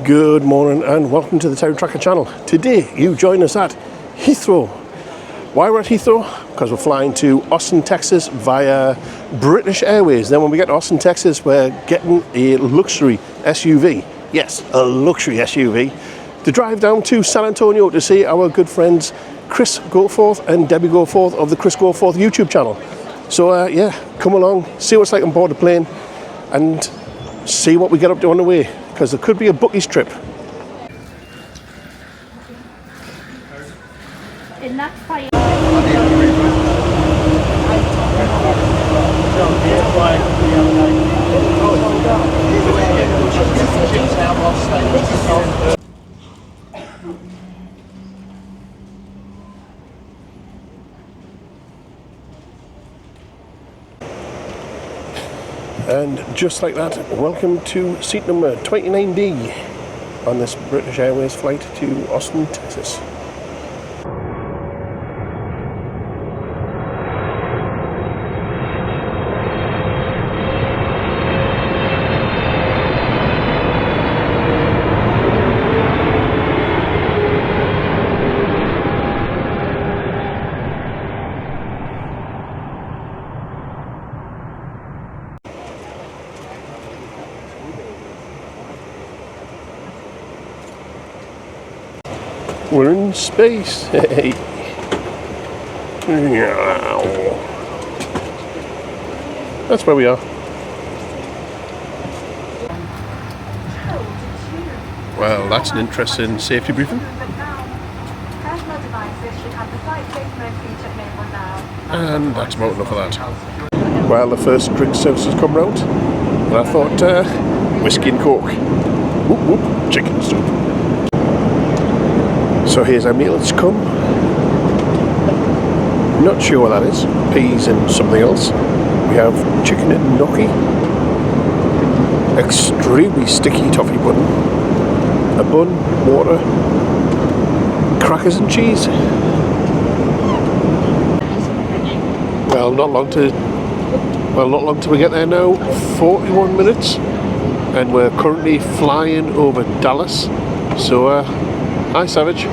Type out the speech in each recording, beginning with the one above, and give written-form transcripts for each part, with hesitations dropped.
Good morning and welcome to the TerryTracker channel. Today you join us at Heathrow. Why we're at Heathrow? Because we're flying to Austin, Texas via British Airways. Then when we get to Austin, Texas, we're getting a luxury SUV. Yes, a luxury SUV to drive down to San Antonio to see our good friends Chris Goforth and Debbie Goforth of the Chris Goforth YouTube channel. So yeah, come along, see what it's like on board the plane and see what we get up to on the way, because there could be a Buc'cees trip. And just like that, welcome to seat number 29D on this British Airways flight to Austin, Texas. We're in space. Hey. That's where we are. Well, that's an interesting safety briefing. And that's about enough of that. Well, the first drink service has come round, and I thought, whiskey and coke. Whoop whoop, chicken soup. So here's our meal, it's come. Not sure what that is. Peas and something else. We have chicken and gnocchi. Extremely sticky toffee pudding. A bun, water, crackers and cheese. Well, not long till we get there now. 41 minutes. And we're currently flying over Dallas. So, hi, Savage.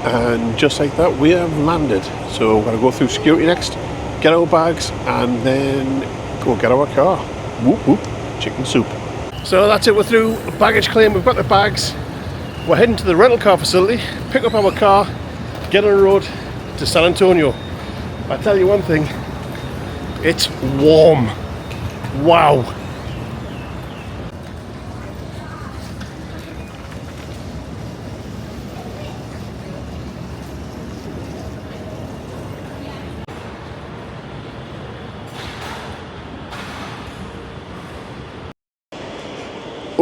And just like that, we have landed. So we're going to go through security next, get our bags, and then go get our car. Whoop whoop, chicken soup. So that's it, we're through baggage claim, we've got the bags. We're heading to the rental car facility, pick up our car, get on the road to San Antonio. I tell you one thing, it's warm. Wow.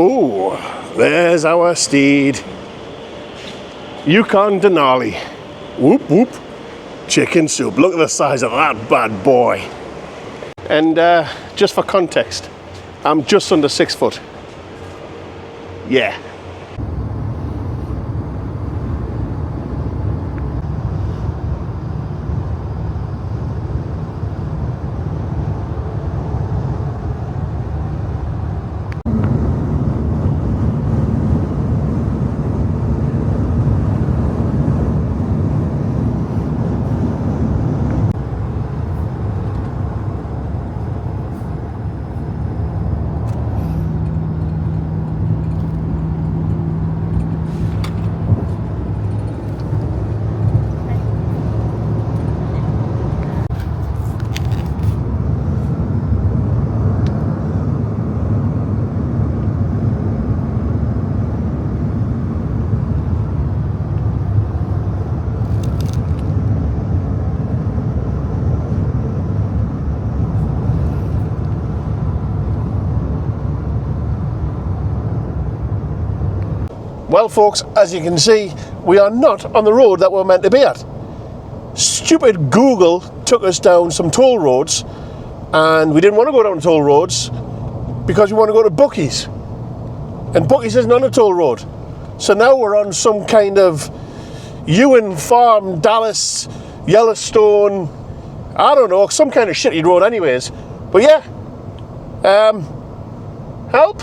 Oh, there's our steed. Yukon Denali. Whoop whoop. Chicken soup. Look at the size of that bad boy. And just for context, I'm just under 6 foot. Yeah. Well folks, as you can see, we are not on the road that we're meant to be at. stupid Google took us down some toll roads, and we didn't want to go down toll roads because we want to go to Buc'cees, and Buc'cees isn't on a toll road. So now we're on some kind of Ewan Farm, Dallas, Yellowstone, I don't know, some kind of shitty road anyways. But yeah, help,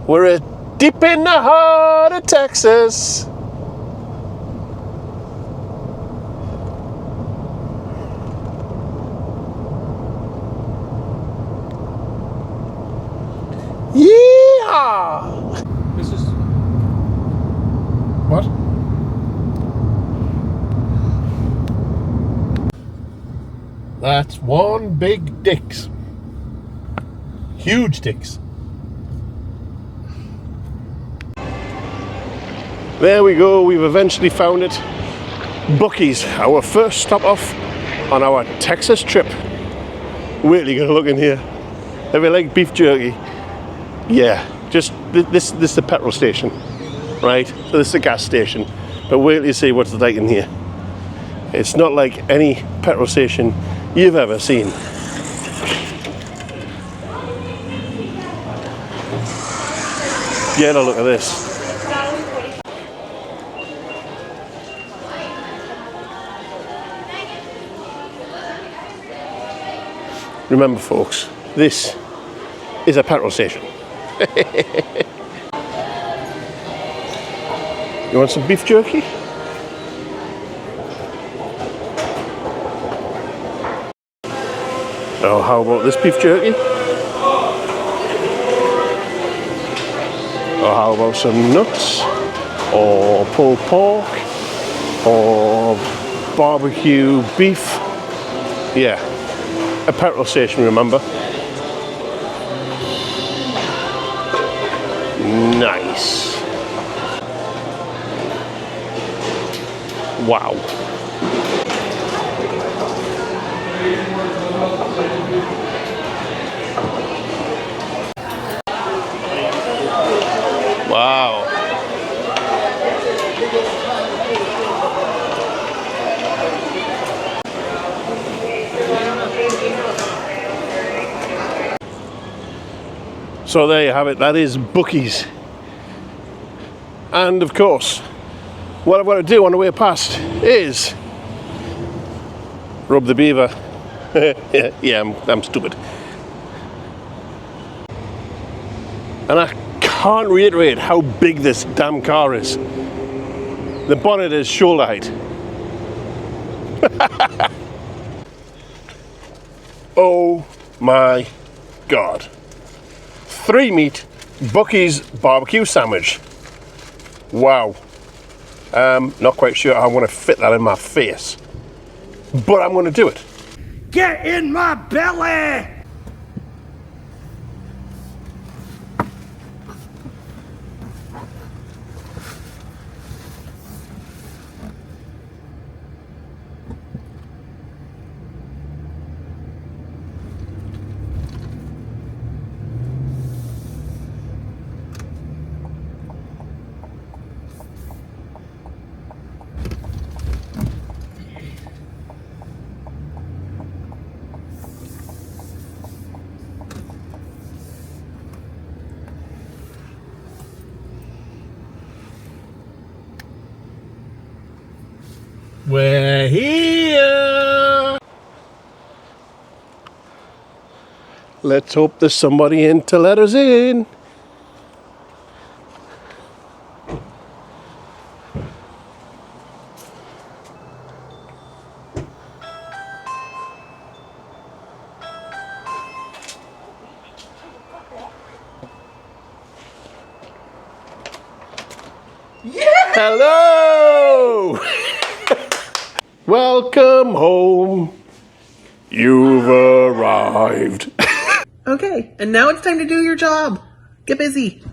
we're deep in the heart of Texas. Yeehaw! This is What? That's one big Dick's. Huge Dick's. There we go, we've eventually found it. Buc'cees, our first stop off on our Texas trip. Really gonna look in here. Have you like beef jerky? Yeah, just this is the petrol station, right? So this is a gas station, but wait till you see what's like in here. It's not like any petrol station you've ever seen. Get a look at this. Remember folks, this is a petrol station. You want some beef jerky? Oh, how about this beef jerky? Or how about some nuts? Or pulled pork? Or barbecue beef? Yeah, a petrol station, remember? Nice. Wow. Wow. So there you have it, that is Buc'cees. And of course, what I've got to do on the way past is rub the beaver. yeah, I'm stupid. And I can't reiterate how big this damn car is. The bonnet is shoulder height. Oh my God. 3-meat Buc'cees barbecue sandwich. Wow. Not quite sure how I want to fit that in my face, but I'm going to do it. get in my belly! We're here! Let's hope there's somebody in to let us in. Hello! Welcome home. You've arrived. Okay, and now it's time to do your job. Get busy.